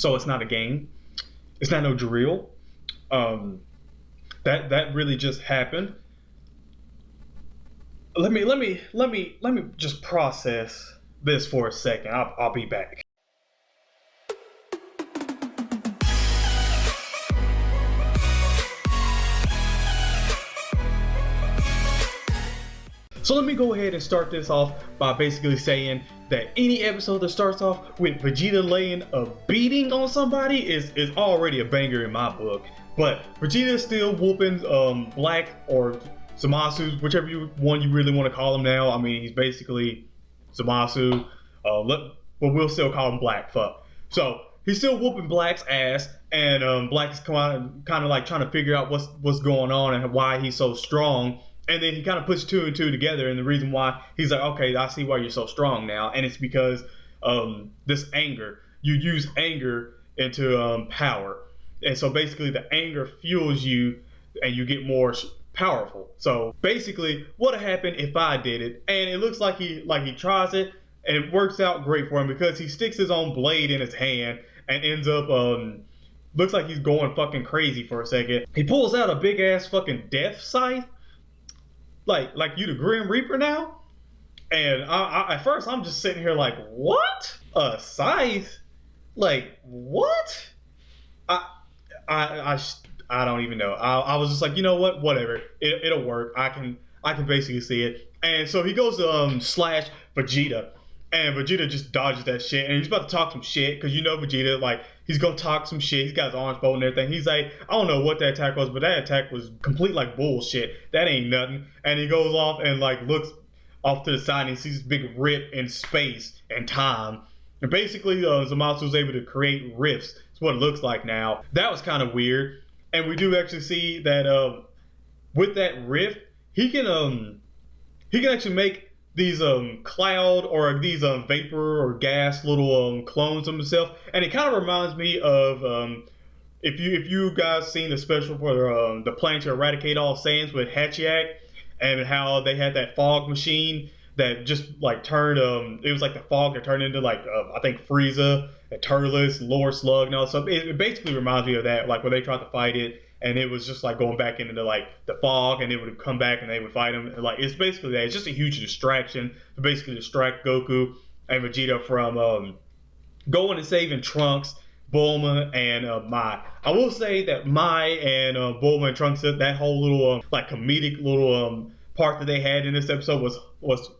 So it's not a game. It's not no drill. That really just happened. Let me just process this for a second. I'll be back. So let me go ahead and start this off by basically saying that any episode that starts off with Vegeta laying a beating on somebody is already a banger in my book. But Vegeta is still whooping Black or Zamasu, whichever one you really want to call him now. I mean, he's basically Zamasu, but we'll still call him Black. Fuck. So he's still whooping Black's ass, and Black is kind of like trying to figure out what's going on and why he's so strong. And then he kind of puts two and two together, and the reason why he's like, okay, I see why you're so strong now, and it's because this anger. You use anger into power, and so basically the anger fuels you, and you get more powerful. So basically, what would happen if I did it? And it looks like he tries it, and it works out great for him because he sticks his own blade in his hand and ends up looks like he's going fucking crazy for a second. He pulls out a big ass fucking death scythe. Like you the Grim Reaper now? And I at first I'm just sitting here like, what? A scythe? Like, what? I don't even know. I was just like, you know what? Whatever. It'll work. I can basically see it. And so he goes to slash Vegeta. And Vegeta just dodges that shit. And he's about to talk some shit. Because you know Vegeta, like, he's going to talk some shit. He's got his orange bow and everything. He's like, I don't know what that attack was, but that attack was complete, like, bullshit. That ain't nothing. And he goes off and, like, looks off to the side and he sees this big rip in space and time. And basically, Zamasu was able to create rifts. That's what it looks like now. That was kind of weird. And we do actually see that with that rift, he can actually make these cloud or these vapor or gas little clones of himself, and it kind of reminds me of if you guys seen the special for the plan to eradicate all Saiyans with Hachiak, and how they had that fog machine that just like turned it was like the fog that turned into like I think Frieza and Turles, Lord Slug and all that stuff. It basically reminds me of that, like when they tried to fight it. And it was just like going back into like the fog, and it would come back and they would fight him. And like it's basically that. It's just a huge distraction to basically distract Goku and Vegeta from going and saving Trunks, Bulma, and Mai. I will say that Mai and Bulma and Trunks, that whole little like comedic little part that they had in this episode was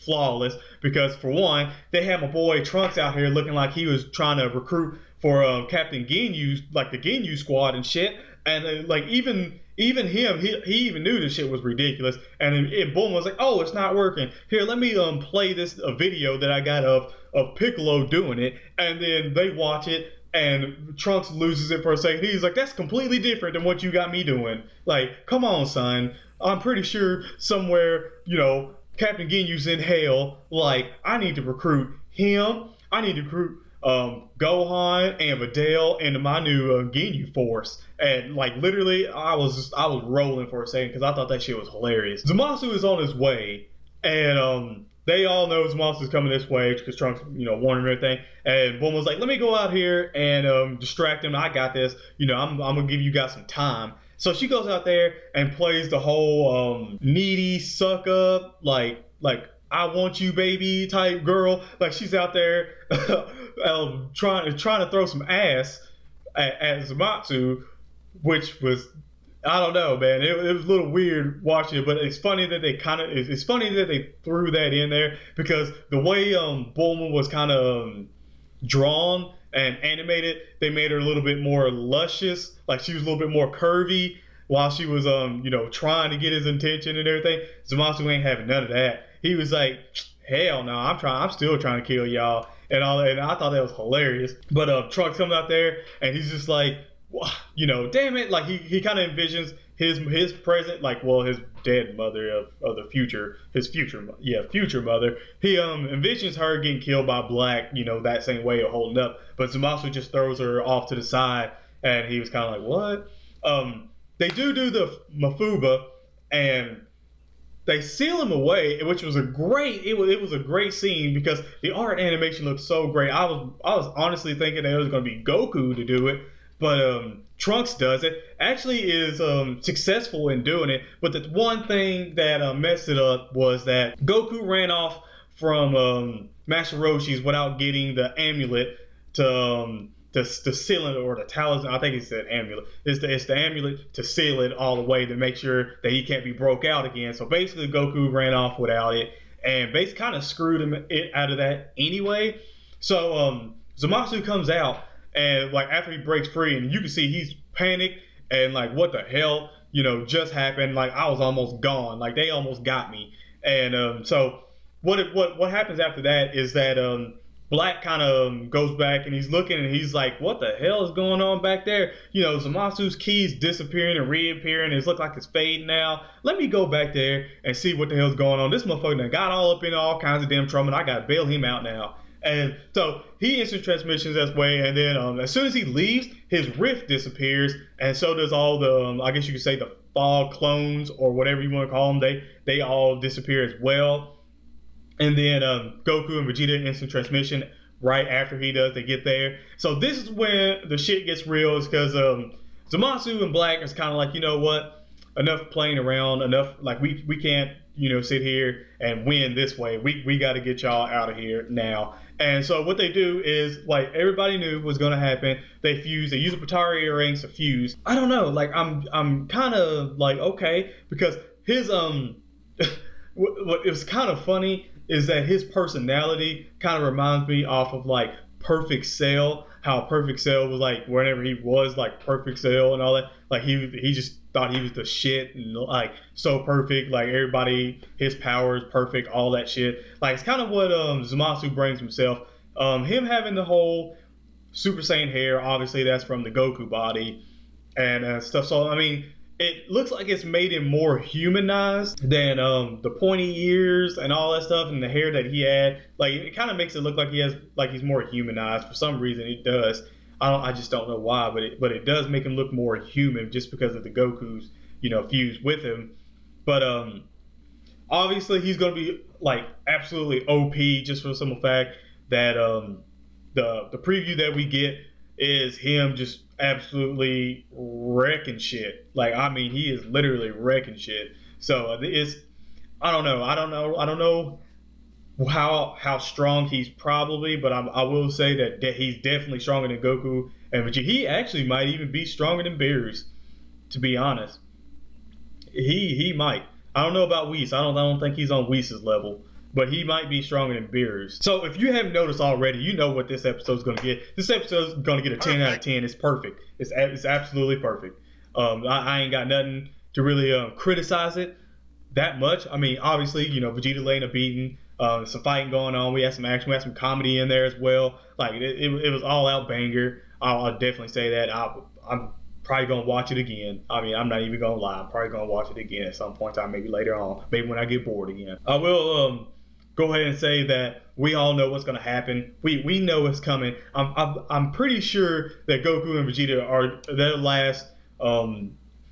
flawless, because for one, they had my boy Trunks out here looking like he was trying to recruit for Captain Ginyu, like the Ginyu squad and shit. And like even him, he even knew this shit was ridiculous. And Bulma was like, "Oh, it's not working. Here, let me play this video that I got of Piccolo doing it." And then they watch it, and Trunks loses it for a second. He's like, "That's completely different than what you got me doing. Like, come on, son. I'm pretty sure somewhere, you know, Captain Ginyu's in hell. Like, I need to recruit him. I need to recruit Gohan and Videl into my new Ginyu force." And like literally, I was rolling for a second because I thought that shit was hilarious. Zamasu is on his way, and they all know Zamasu's coming this way because Trunks, you know, warned him and everything. And Bulma's like, "Let me go out here and distract him. I got this. You know, I'm gonna give you guys some time." So she goes out there and plays the whole needy suck up, like I want you baby type girl. Like she's out there trying to throw some ass at Zamasu, which was, I don't know, man. It was a little weird watching it, but it's funny that it's funny that they threw that in there, because the way Bulma was kind of drawn and animated, they made her a little bit more luscious, like she was a little bit more curvy while she was you know, trying to get his attention and everything. Zamasu ain't having none of that. He was like, "Hell no, I'm still trying to kill y'all," and all that. And I thought that was hilarious. But Trunks comes out there and he's just like, you know, damn it, like he kind of envisions his present, like, well, his dead mother of the future, his future mother. He envisions her getting killed by Black, you know, that same way of holding up. But Zamasu just throws her off to the side, and he was kind of like, what? They do the Mafuba, and they seal him away, which was a great. It was a great scene because the art animation looked so great. I was honestly thinking that it was going to be Goku to do it, but Trunks does it. Actually, is successful in doing it. But the one thing that messed it up was that Goku ran off from Master Roshi's without getting the amulet to seal it, or the talisman. I think he said amulet. It's the amulet to seal it all the way to make sure that he can't be broke out again. So basically, Goku ran off without it, and basically kind of screwed him out of that anyway. So Zamasu comes out, and like after he breaks free, and you can see he's panicked and like, what the hell, just happened? Like I was almost gone. Like they almost got me. And so what happens after that is that Black kind of goes back and he's looking and he's like, what the hell is going on back there? Zamasu's keys disappearing and reappearing. It looks like it's fading now. Let me go back there and see what the hell's going on. This motherfucker done got all up in all kinds of damn trouble, and I gotta bail him out now. And so he instant transmissions that way, and then as soon as he leaves, his rift disappears, and so does all the, I guess you could say, the fog clones or whatever you want to call them. They all disappear as well. And then Goku and Vegeta instant transmission right after he does. They get there. So this is when the shit gets real, is because Zamasu and Black is kind of like, you know what? Enough playing around. Enough. Like we can't sit here and win this way. We got to get y'all out of here now. And so what they do is, like everybody knew was going to happen. They fuse. They use the Patara earrings to fuse. I don't know. Like I'm kind of like, okay, because his what it was kind of funny is that his personality kind of reminds me off of like Perfect Cell. How Perfect Cell was like whenever he was like Perfect Cell and all that. Like he just thought he was the shit and like so perfect. Like everybody, his power is perfect. All that shit. Like it's kind of what Zamasu brings himself. Him having the whole Super Saiyan hair. Obviously that's from the Goku body and stuff. So I mean, it looks like it's made him more humanized than the pointy ears and all that stuff, and the hair that he had. Like it kind of makes it look like he's more humanized. For some reason, it does. I just don't know why, but it does make him look more human just because of the Goku's fused with him. But obviously he's gonna be like absolutely OP just for the simple fact that the preview that we get is him just absolutely wrecking shit. Like I mean, he is literally wrecking shit. So it's I don't know how strong he's probably, but I will say that he's definitely stronger than Goku and Vegeta. He actually might even be stronger than Beerus, to be honest. He might. I don't know about Whis. I don't think he's on Whis' level, but he might be stronger than Beerus. So if you haven't noticed already, you know what this episode's going to get. This episode's going to get a 10 out of 10. It's perfect. It's absolutely perfect. I ain't got nothing to really criticize it that much. I mean, obviously, Vegeta laying a beating, some fighting going on. We had some action. We had some comedy in there as well. Like, it was all out banger. I'll definitely say that. I'm probably going to watch it again. I mean, I'm not even going to lie. I'm probably going to watch it again at some point in time, maybe later on. Maybe when I get bored again. I will go ahead and say that we all know what's going to happen. We know what's coming. I'm pretty sure that Goku and Vegeta are their last.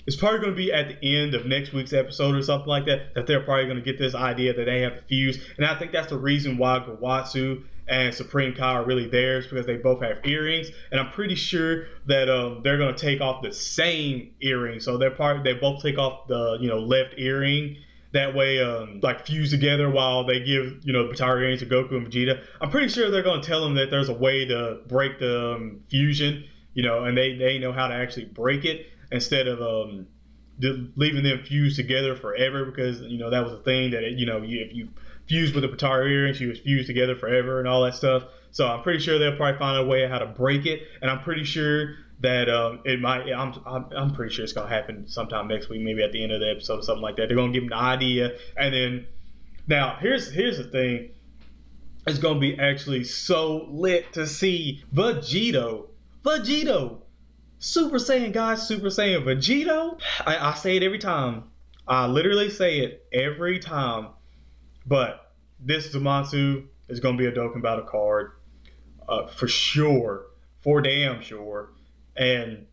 It's probably going to be at the end of next week's episode or something like that. That they're probably going to get this idea that they have to fuse, and I think that's the reason why Gawatsu and Supreme Kai are really theirs, because they both have earrings, and I'm pretty sure that they're going to take off the same earring. So they both take off the left earring. That way, like fuse together while they give the Patara earrings to Goku and Vegeta. I'm pretty sure they're going to tell them that there's a way to break the fusion, and they know how to actually break it instead of leaving them fused together forever, because that was a thing that if you fused with the Patara earrings, you was fused together forever and all that stuff. So I'm pretty sure they'll probably find a way how to break it, and I'm pretty sure that it might. I'm pretty sure it's gonna happen sometime next week, maybe at the end of the episode or something like that. They're gonna give them the idea, and then now here's the thing. It's gonna be actually so lit to see Vegito, Super Saiyan God, Super Saiyan Vegito. I say it every time. I literally say it every time. But this Zamasu is gonna be a Dokkan Battle card, for sure, for damn sure. And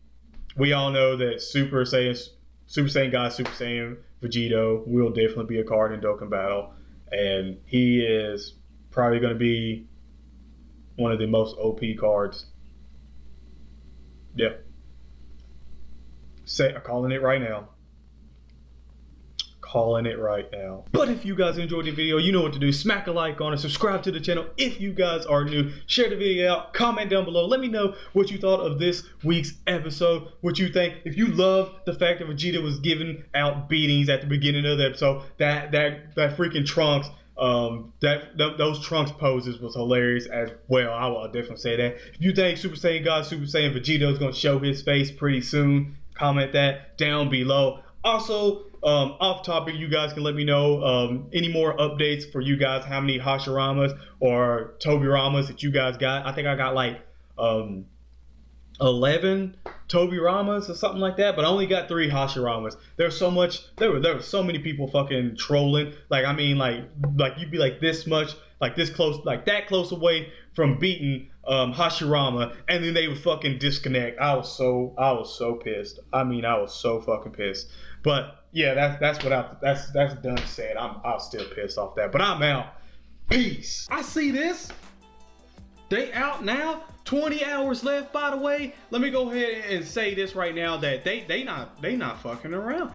we all know that Super Saiyan God, Super Saiyan Vegito will definitely be a card in Dokkan Battle, and he is probably going to be one of the most OP cards. Yeah. I'm calling it right now. Calling it right now. But if you guys enjoyed the video, you know what to do. Smack a like on it, subscribe to the channel if you guys are new, share the video out, comment down below, let me know what you thought of this week's episode, what you think. If you love the fact that Vegeta was giving out beatings at the beginning of the episode, that freaking Trunks, those Trunks poses was hilarious as well. I will definitely say that. If you think Super Saiyan God, Super Saiyan Vegito is going to show his face pretty soon, comment that down below. Also, off topic, you guys can let me know any more updates for you guys, how many Hashiramas or Tobiramas that you guys got. I think I got like 11 Tobiramas or something like that, but I only got 3 Hashiramas. There's so much, there were so many people fucking trolling. Like, I mean, like you'd be like this much, like this close, like that close away from beating Hashirama, and then they would fucking disconnect. I was so pissed. I mean, I was so fucking pissed. But yeah, that's done said. I'm still pissed off that. But I'm out. Peace. I see this. They out now. 20 hours left. By the way, let me go ahead and say this right now that they not fucking around.